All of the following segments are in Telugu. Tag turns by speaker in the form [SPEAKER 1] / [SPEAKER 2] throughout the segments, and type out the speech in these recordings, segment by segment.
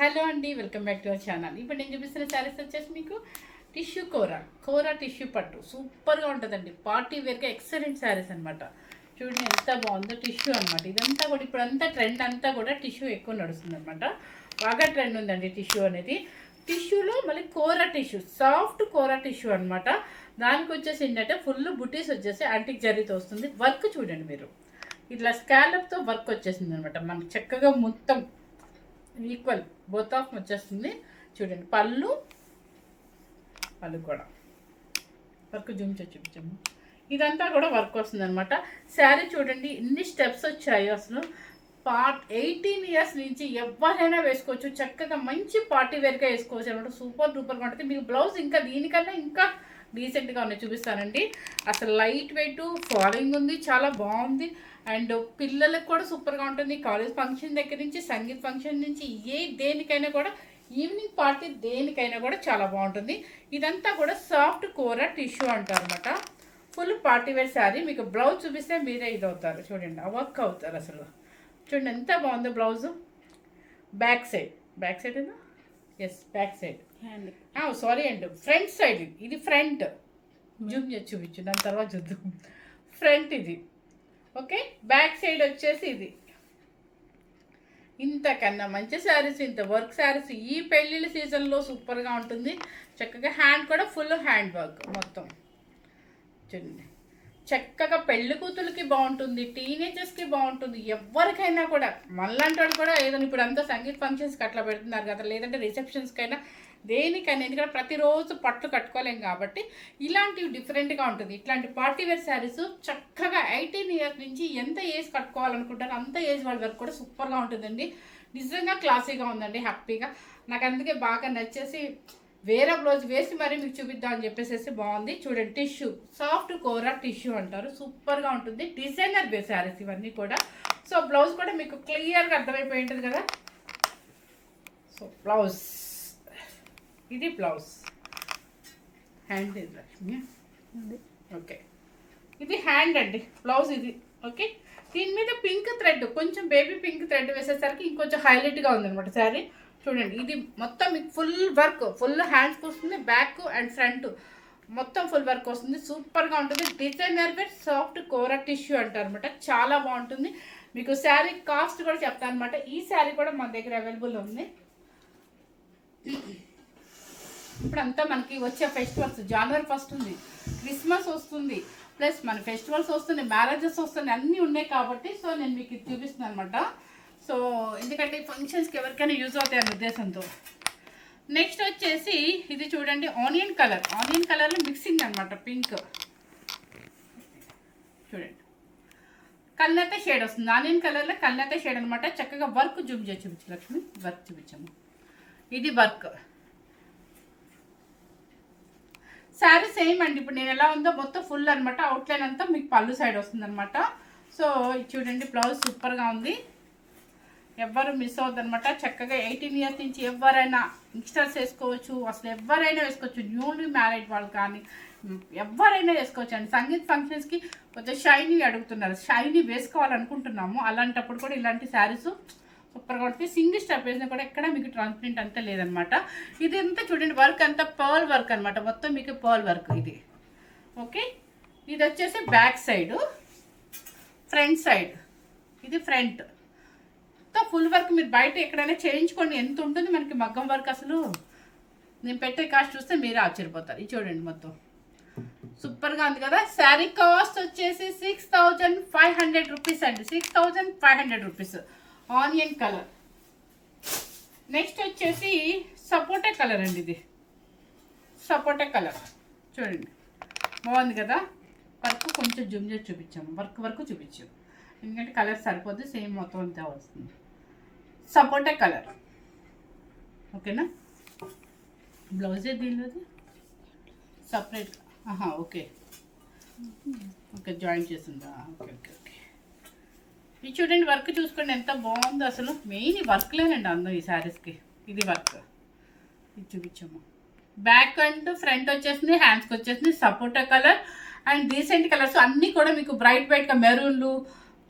[SPEAKER 1] హలో అండి, welcome back to our channel. ఇప్పుడు నేను చూపిస్తున్న శారీస్ వచ్చేసి మీకు టిష్యూ కోరా టిష్యూ పట్టు సూపర్గా ఉంటుందండి. పార్టీ వేర్గా ఎక్సలెంట్ శారీస్ అనమాట. చూడండి ఎంత బాగుందో. టిష్యూ అనమాట ఇదంతా కూడా. ఇప్పుడు అంతా ట్రెండ్ అంతా కూడా టిష్యూ ఎక్కువ నడుస్తుంది అనమాట. బాగా ట్రెండ్ ఉందండి టిష్యూ అనేది. టిష్యూలో మళ్ళీ కోరా టిష్యూ, సాఫ్ట్ కోరా టిష్యూ అనమాట. దానికి వచ్చేసి ఏంటంటే ఫుల్ బుటీస్ వచ్చేసి యాంటిక్ జరీతో వస్తుంది. వర్క్ చూడండి మీరు, ఇట్లా స్కాలప్తో వర్క్ వచ్చేసింది అనమాట. మనకి చక్కగా మొత్తం ఈక్వల్ బోత్ ఆఫ్ వచ్చేస్తుంది. చూడండి పళ్ళు కూడా వర్క్ జూమ్ చేసి చూపించాము. ఇదంతా కూడా వర్క్ వస్తుంది అనమాట. శారీ చూడండి ఎన్ని స్టెప్స్ వచ్చాయో అసలు. 18 ఇయర్స్ నుంచి ఎవరైనా వేసుకోవచ్చు. చక్కగా మంచి పార్టీ వేర్గా వేసుకోవచ్చు అనమాట. సూపర్ డూపర్గా ఉంటుంది. మీకు బ్లౌజ్ ఇంకా దీనికన్నా ఇంకా డీసెంట్గా ఉన్నాయి, చూపిస్తానండి. అసలు లైట్ వెయిట్ ఫాలోయింగ్ ఉంది, చాలా బాగుంది. అండ్ పిల్లలకు కూడా సూపర్గా ఉంటుంది. కాలేజ్ ఫంక్షన్ దగ్గర నుంచి, సంగీత్ ఫంక్షన్ నుంచి, దేనికైనా కూడా, ఈవినింగ్ పార్టీ దేనికైనా కూడా చాలా బాగుంటుంది. ఇదంతా కూడా సాఫ్ట్ కోరా టిష్యూ అంటారు అనమాట. Full party wear sari. మీకు బ్లౌజ్ చూపిస్తే మీరే ఇది అవుతారు. చూడండి వర్క్ అవుతారు అసలు. చూడండి ఎంత బాగుందో బ్లౌజు. బ్యాక్ సైడ్ ఏనా? Yes, back side. సారీ అండి, ఫ్రంట్ సైడ్. ఇది ఫ్రంట్. జూమ్ చేసి చూపించు, దాని తర్వాత చూద్దాం. ఫ్రంట్ ఇది. ఓకే, బ్యాక్ సైడ్ వచ్చేసి ఇది. ఇంతకన్నా మంచి శారీస్, ఇంత వర్క్ శారీస్ ఈ పెళ్ళిళ్ళ సీజన్లో సూపర్గా ఉంటుంది. చక్కగా హ్యాండ్ కూడా ఫుల్ హ్యాండ్ వర్క్ మొత్తం. చూడండి చక్కగా పెళ్లి కూతురికి బాగుంటుంది, టీనేజర్స్కి బాగుంటుంది, ఎవరికైనా కూడా. మళ్ళంటి వాళ్ళు కూడా ఏదైనా ఇప్పుడు అంతా సంగీత్ ఫంక్షన్స్కి అట్లా పెడుతున్నారు కదా, లేదంటే రిసెప్షన్స్కైనా దేనికైనా. ఎందుకంటే ప్రతిరోజు పట్టు కట్టుకోలేం కాబట్టి ఇలాంటివి డిఫరెంట్గా ఉంటుంది. ఇట్లాంటి పార్టీ వేర్ శారీస్ చక్కగా 18 ఇయర్స్ నుంచి ఎంత ఏజ్ కట్టుకోవాలనుకుంటారో అంత ఏజ్ వాళ్ళ వరకు కూడా సూపర్గా ఉంటుందండి. నిజంగా క్లాసీగా ఉందండి, హ్యాపీగా. నాకు అందుకే బాగా నచ్చేసి వేరే బ్లౌజ్ వేసి మరీ మీకు చూపిద్దాం అని చెప్పేసి బాగుంది. చూడండి టిష్యూ, సాఫ్ట్ కోరా టిష్యూ అంటారు. సూపర్గా ఉంటుంది. డిజైనర్ బే శారీస్ ఇవన్నీ కూడా. సో బ్లౌజ్ కూడా మీకు క్లియర్గా అర్థమైపోయి ఉంటుంది కదా. సో బ్లౌజ్ ఇది, బ్లౌజ్ హ్యాండ్ ఇది లక్ష్మి. ఓకే, ఇది హ్యాండ్ అండి, బ్లౌజ్ ఇది. ఓకే, దీని మీద పింక్ థ్రెడ్, కొంచెం బేబీ పింక్ థ్రెడ్ వేసేసరికి ఇంకొంచెం హైలైట్గా ఉందన్నమాట శారీ. చూడండి ఇది మొత్తం మీకు ఫుల్ వర్క్, ఫుల్ హ్యాండ్స్కి వస్తుంది. బ్యాక్ అండ్ ఫ్రంట్ మొత్తం ఫుల్ వర్క్ వస్తుంది. సూపర్గా ఉంటుంది. డిజైనర్ వేర్ సాఫ్ట్ కోరా టిష్యూ అంటారు అనమాట. చాలా బాగుంటుంది. మీకు శారీ కాస్ట్ కూడా చెప్తాను అనమాట. ఈ శారీ కూడా మన దగ్గర అవైలబుల్ ఉంది. ఇప్పుడంతా మనకి వచ్చే ఫెస్టివల్స్, జనవరి 1 ఉంది, క్రిస్మస్ వస్తుంది, ప్లస్ మన ఫెస్టివల్స్ వస్తున్నాయి, మ్యారేజెస్ వస్తున్నాయి, అన్నీ ఉన్నాయి కాబట్టి సో నేను మీకు ఇది చూపిస్తున్నాను అనమాట. సో ఎందుకంటే ఫంక్షన్స్కి ఎవరికైనా యూజ్ అవుతాయి అనే ఉద్దేశంతో. నెక్స్ట్ వచ్చేసి ఇది చూడండి, ఆనియన్ కలర్లో మిక్సింగ్ అనమాట. పింక్ చూడండి, కల్నేత షేడ్ వస్తుంది. ఆనియన్ కలర్లో కల్నేత షేడ్ అనమాట. చక్కగా వర్క్ జూమ్ చేసి చూపించు లక్ష్మి, వర్క్ చూపించాము. ఇది వర్క్. శారీ సేమ్ అండి, ఇప్పుడు నేను ఎలా ఉందో మొత్తం ఫుల్ అనమాట. అవుట్లైన్ అంతా మీకు పళ్ళు సైడ్ వస్తుంది అనమాట. సో చూడండి బ్లౌజ్ సూపర్గా ఉంది. ఎవ్వరు మిస్ అవుతుంది అనమాట. చక్కగా 18 ఇయర్స్ నుంచి ఎవరైనా యంగ్స్టర్స్ వేసుకోవచ్చు, అసలు ఎవరైనా వేసుకోవచ్చు. న్యూలీ మ్యారేడ్ వాళ్ళు కానీ ఎవరైనా వేసుకోవచ్చు అండి. సంగీత్ ఫంక్షన్స్కి కొంచెం షైనీ అడుగుతున్నారు, షైనీ వేసుకోవాలనుకుంటున్నాము. అలాంటప్పుడు కూడా ఇలాంటి శారీస్ సూపర్గా ఉంటుంది. సింగిల్ స్టెప్ వేసినా కూడా ఎక్కడ మీకు ట్రాన్స్పరెంట్ అంతా లేదనమాట. ఇది అంతా చూడండి వర్క్ అంతా పర్ల్ వర్క్ అనమాట. మొత్తం మీకు పర్ల్ వర్క్ ఇది. ఓకే, ఇది వచ్చేసి బ్యాక్ సైడ్, ఫ్రంట్ సైడ్. ఇది ఫ్రంట్ ఫుల్ వర్క్. మీరు బయట ఎక్కడైనా చేయించుకోండి, ఎంత ఉంటుంది మనకి మగ్గం వర్క్. అసలు నేను పెట్టే కాస్ట్ చూస్తే మీరే ఆశ్చర్యపోతారు. ఇది చూడండి మొత్తం సూపర్గా ఉంది కదా. శారీ కాస్ట్ వచ్చేసి 6500 రూపీస్ అండి. 6500 రూపీస్. Onion colour. నెక్స్ట్ వచ్చేసి సపోటా కలర్ అండి. ఇది సపోటా కలర్ చూడండి, బాగుంది కదా. వర్క్ కొంచెం జూమ్ చేసి చూపించాము, వర్క్ చూపించాము, ఎందుకంటే కలర్ సరిపోద్ది, సేమ్ మొత్తం అంతా వస్తుంది. సపోటా కలర్. ఓకేనా, బ్లౌజే దీనిలోది సపరేట్. ఓకే ఓకే, జాయిన్ చేసిందా. Okay okay okay. ఇది చూడండి వర్క్ చూసుకోండి ఎంత బాగుందో అసలు. మెయిన్ వర్క్లేనండి అందం ఈ శారీస్కి. ఇది వర్క్, ఇది చూపించాము. బ్యాక్ అండ్ ఫ్రంట్ వచ్చేసింది, హ్యాండ్స్కి వచ్చేసింది సపోటా కలర్ అండ్ డీసెంట్ కలర్స్. అన్నీ కూడా మీకు బ్రైట్గా మెరూన్లు,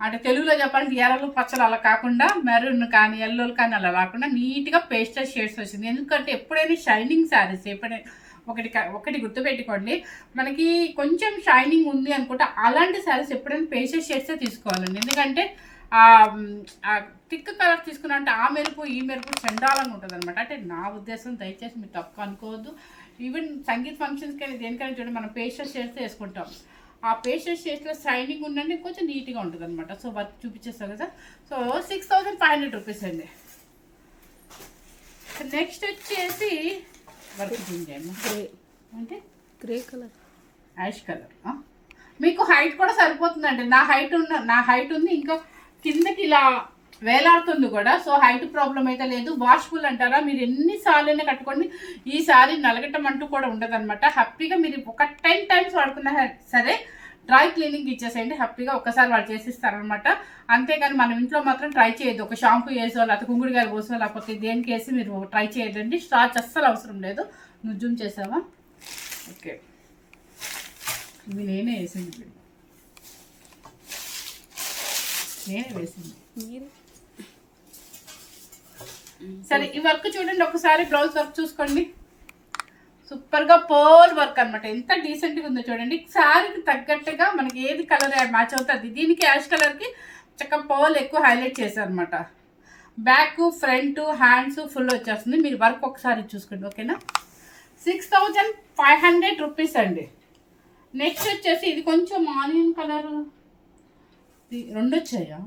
[SPEAKER 1] అంటే తెలుగులో చెప్పాలంటే ఎర్రలు పచ్చలు అలా కాకుండా మెరూన్ కానీ ఎల్లోలు కానీ అలా కాకుండా నీట్గా పేస్టల్ షేడ్స్ వచ్చింది. ఎందుకంటే ఎప్పుడైనా షైనింగ్ శారీస్ ఎప్పుడైనా ఒకటి గుర్తుపెట్టుకోండి, మనకి కొంచెం షైనింగ్ ఉంది అనుకుంటే అలాంటి శారీస్ ఎప్పుడైనా పేస్టల్ షేడ్సే తీసుకోవాలండి. ఎందుకంటే థిక్ కలర్ తీసుకున్నంటే ఆ మెరుపు ఈ మెరుపు చండాలంగా ఉంటుంది అనమాట. అంటే నా ఉద్దేశం, దయచేసి మీరు తక్కువ అనుకోవద్దు. ఈవెన్ సంగీత్ ఫంక్షన్స్కి అయినా దేనికైనా చూడండి మనం పేస్టల్ షేడ్స్ వేసుకుంటాం. ఆ పేస్టల్ షేడ్స్లో షైనింగ్ ఉండండి కొంచెం నీట్గా ఉంటుంది అనమాట. సో వర్క్ చూపించేస్తాం కదా. సో 6500 రూపీస్ అండి. నెక్స్ట్ వచ్చేసి వర్క్ గ్రే అంటే గ్రే కలర్ యాష్ కలర్. మీకు హైట్ కూడా సరిపోతుందండి. నా హైట్ ఉంది, ఇంకా కిందకి ఇలా వేలాడుతుంది కూడా. సో హైట్ ప్రాబ్లం అయితే లేదు. వాష్ఫుల్ అంటారా, మీరు ఎన్నిసార్లు అయినా కట్టుకోండి, ఈసారి నలగటం అంటూ కూడా ఉండదు అనమాట. హ్యాపీగా మీరు ఒక 10 టైమ్స్ వాడుకున్నా సరే డ్రై క్లీనింగ్ ఇచ్చేసేయండి, హ్యాపీగా ఒక్కసారి వాళ్ళు చేసిస్తారనమాట. అంతేగాని మనం ఇంట్లో మాత్రం ట్రై చేయొద్దు. ఒక షాంపూ వేసో లేకపోతే కుంకుడుగాయలు పోసో లేకపోతే దేనికి వేసి మీరు ట్రై చేయొద్దండి. స్టార్చ్ అస్సలు అవసరం లేదు. నువ్వు జూమ్ చేసావా? ఓకే, ఇవి నేనే వేసింది, నేనే వేసింది. సరే ఈ వర్క్ చూడండి ఒకసారి. బ్లౌజ్ వర్క్ చూసుకోండి, సూపర్గా పర్ల్ వర్క్ అనమాట. ఎంత డీసెంట్గా ఉందో చూడండి. శారీకి తగ్గట్టుగా మనకి ఏది కలర్ మ్యాచ్ అవుతుంది. దీనికి యాష్ కలర్కి చక్కగా పర్ల్ ఎక్కువ హైలైట్ చేశారు అనమాట. బ్యాక్, ఫ్రంట్, హ్యాండ్స్ ఫుల్ వచ్చేస్తుంది. మీరు వర్క్ ఒకసారి చూసుకోండి, ఓకేనా. 6500 రూపీస్ అండి. నెక్స్ట్ వచ్చేసి ఇది కొంచెం ఆనియన్ కలర్, రెండు వచ్చాయా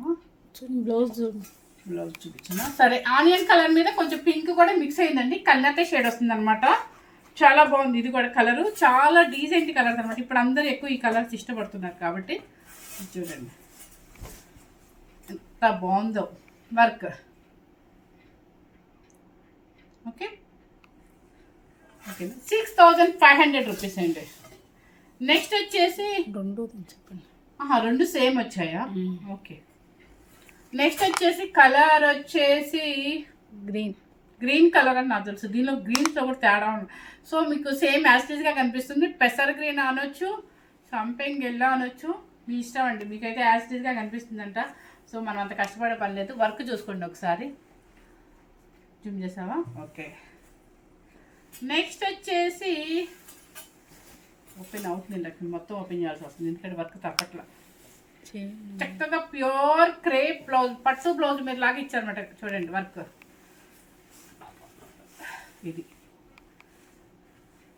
[SPEAKER 1] బ్లౌజ్ చూపించిన. సరే ఆనియన్ కలర్ మీద కొంచెం పింక్ కూడా మిక్స్ అయిందండి. కల్నతే షేడ్ వస్తుంది అనమాట. చాలా బాగుంది. ఇది కూడా కలరు చాలా డీసెంట్ కలర్స్ అనమాట. ఇప్పుడు అందరూ ఎక్కువ ఈ కలర్స్ ఇష్టపడుతున్నారు కాబట్టి చూడండి ఎంత బాగుందో వర్క్. ఓకే ఓకే 6500 రూపీస్ అండి. నెక్స్ట్ వచ్చేసి రెండు సేమ్ వచ్చాయా? ఓకే. నెక్స్ట్ వచ్చేసి కలర్ వచ్చేసి గ్రీన్ కలర్ అని నాకు తెలుసు. దీనిలో గ్రీన్స్లో కూడా తేడా ఉంది. సో మీకు సేమ్ యాస్టీస్గా కనిపిస్తుంది. పెసర్ గ్రీన్ అనొచ్చు, సంపెంగ్ ఎల్లో అనొచ్చు, మీ ఇష్టం అండి. మీకైతే యాస్టీస్గా కనిపిస్తుందంట. సో మనం అంత కష్టపడే పని లేదు. వర్క్ చూసుకోండి ఒకసారి. జూమ్ చేసావా? ఓకే. నెక్స్ట్ వచ్చేసి ఓపెన్ అవుతుంది, మొత్తం ఓపెన్ చేయాల్సి వస్తుంది ఎందుకంటే వర్క్ తప్పట్లా. చక్కగా ప్యూర్ క్రేప్ బ్లౌజ్, పట్టు బ్లౌజ్ మీరు లాగా ఇచ్చారనమాట. చూడండి వర్క్.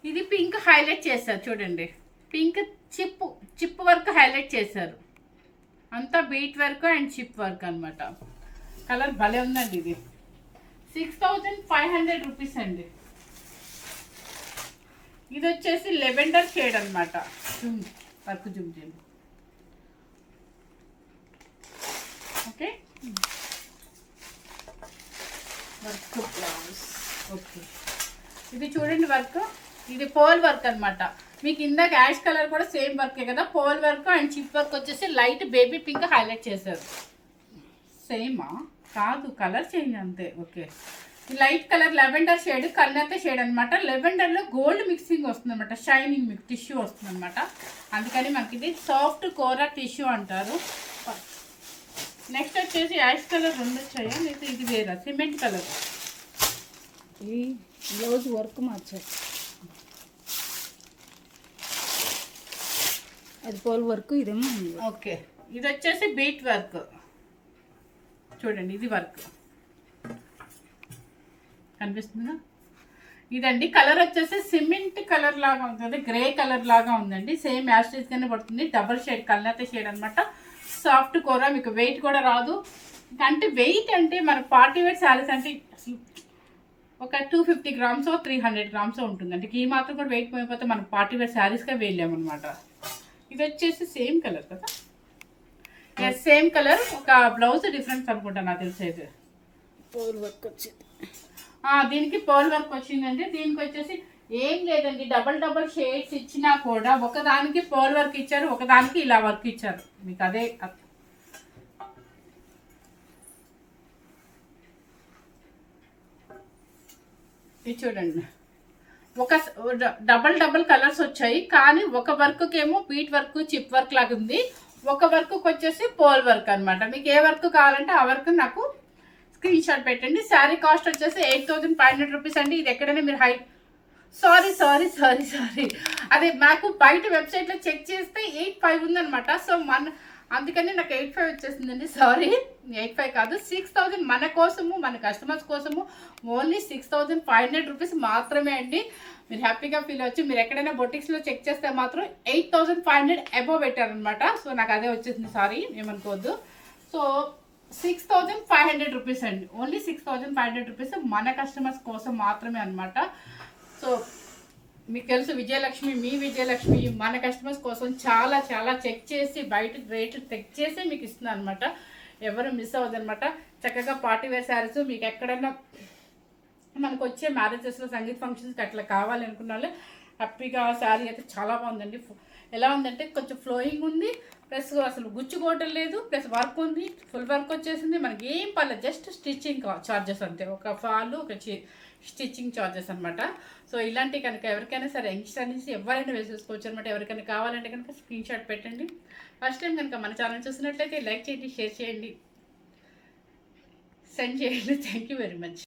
[SPEAKER 1] ఇది పింక్ హైలైట్ చేశారు చూడండి. పింక్ చిప్ వర్క్ హైలైట్ చేశారు. అంతా బీట్ వర్క్ అండ్ చిప్ వర్క్ అనమాట. కలర్ భలే ఉందండి. ఇది 6500 రూపీస్ అండి. ఇది వచ్చేసి లెవెండర్ షేడ్ అనమాట. వర్క్ జూమ్ చేయండి. Okay work blouse. ఓకే ఇది చూడండి వర్క్. ఇది పోల్ వర్క్ అనమాట. మీకు ఇందాక యాష్ కలర్ కూడా సేమ్ వర్కే కదా. పోల్ వర్క్ అండ్ చిప్ వర్క్ వచ్చేసి లైట్ బేబీ పింక్ హైలైట్ చేశారు. సేమా? కాదు, కలర్ చేంజ్ అంతే. Okay light colour lavender shade, కల్నతే షేడ్ అనమాట. లెవెండర్లో గోల్డ్ మిక్సింగ్ వస్తుంది అనమాట. షైనింగ్ మీకు టిష్యూ వస్తుంది అనమాట. అందుకని మనకి ఇది సాఫ్ట్ కోరా టిష్యూ అంటారు. నెక్స్ట్ వచ్చేసి యాష్ కలర్ రెండు వచ్చాయా లేదా ఇది వేరా? Cement colour.
[SPEAKER 2] ఈ బ్లౌజ్ వర్క్ మార్చారు. అది పోల్ వర్క్, ఇదేమో.
[SPEAKER 1] ఓకే ఇది వచ్చేసి బీట్ వర్క్. చూడండి ఇది వర్క్ కనిపిస్తుందా? ఇదండి కలర్ వచ్చేసి సిమెంట్ కలర్ లాగా ఉంటుంది, గ్రే కలర్ లాగా ఉందండి. సేమ్ యాస్టీస్గానే పడుతుంది. డబల్ షేడ్ కల్నతే షేడ్ అనమాట. సాఫ్ట్ కూర, మీకు వెయిట్ కూడా రాదు. అంటే వెయిట్ అంటే మన పార్టీ వేర్ శారీస్ అంటే ఒక 250 గ్రామ్స్ 300 గ్రామ్స్ ఉంటుందండి. ఈ మాత్రం కూడా వెయిట్ పోయిపోతే మనం పార్టీ వేర్ శారీస్గా వేయలేమన్నమాట. ఇది వచ్చేసి సేమ్ కలర్ కదా. Same colour. ఒక బ్లౌజ్ డిఫరెన్స్ అనుకుంటా నాకు తెలిసేది.
[SPEAKER 2] పోల్ వర్క్ వచ్చింది.
[SPEAKER 1] దీనికి పోల్ వర్క్ వచ్చిందండి. దీనికి వచ్చేసి ఏం లేదండి, డబల్ షేడ్స్ ఇచ్చినా కూడా ఒకదానికి పోల్ వర్క్ ఇచ్చారు, ఒకదానికి ఇలా వర్క్ ఇచ్చారు. మీకు అదే ఇది చూడండి. ఒక డబల్ కలర్స్ వచ్చాయి, కానీ ఒక వర్క్కి ఏమో బీట్ వర్క్ చిప్ వర్క్ లాగా ఉంది. ఒక వర్క్ వచ్చేసి పోల్ వర్క్ అన్నమాట. మీకు ఏ వర్క్ కావాలంటే ఆ వర్క్ నాకు స్క్రీన్ షాట్ పెట్టండి. శారీ కాస్ట్ వచ్చేసి 8500 రూపీస్ అండి. ఇది ఎక్కడైనా మీరు సారీ అదే నాకు బయట వెబ్సైట్లో చెక్ చేస్తే 85 ఉందన్నమాట. సో అందుకని నాకు 85 వచ్చేసిందండి. సారీ, 85 కాదు, 6000 మన కోసము, మన కస్టమర్స్ కోసము ఓన్లీ 6500 రూపీస్ మాత్రమే అండి. మీరు హ్యాపీగా ఫీల్ అవ్వచ్చు. మీరు ఎక్కడైనా బొటిక్స్లో చెక్ చేస్తే మాత్రం 8500 అబోవ్ పెట్టారనమాట. సో నాకు అదే వచ్చేసింది, సారీ ఏమనుకోవద్దు. సో 6500 రూపీస్ అండి, ఓన్లీ 6500 రూపీస్ మన కస్టమర్స్ కోసం మాత్రమే అనమాట. సో మీకు తెలుసు విజయలక్ష్మి, మీ విజయలక్ష్మి మన కస్టమర్స్ కోసం చాలా చాలా చెక్ చేసి బయట రేట్లు చెక్ చేసి మీకు ఇస్తుంది అనమాట. ఎవరు మిస్ అవ్వదు అనమాట. చక్కగా పార్టీ వేర్ శారీస్ మీకు ఎక్కడైనా మనకు వచ్చే మ్యారేజెస్లో, సంగీత్ ఫంక్షన్స్కి అట్లా కావాలనుకున్న వాళ్ళు హ్యాపీగా శారీ అయితే చాలా బాగుందండి. ఎలా ఉందంటే కొంచెం ఫ్లోయింగ్ ఉంది, ప్లస్ అసలు గుచ్చుకోవటం లేదు, ప్లస్ వర్క్ ఉంది, ఫుల్ వర్క్ వచ్చేసింది. మనకి ఏం పర్లేదు, జస్ట్ స్టిచ్చింగ్ చార్జెస్ అంతే, ఒక ఫాల్ ఒక స్టిచ్చింగ్ చార్జెస్ అనమాట. సో ఇలాంటి కనుక ఎవరికైనా సరే యంగ్స్టర్ నుంచి ఎవరైనా వేసేసుకోవచ్చు అనమాట. ఎవరికైనా కావాలంటే కనుక స్క్రీన్ షాట్ పెట్టండి. ఫస్ట్ టైం కనుక మన ఛానల్ చూసినట్లయితే లైక్ చేయండి, షేర్ చేయండి, సెండ్ చేయండి. Thank you very much.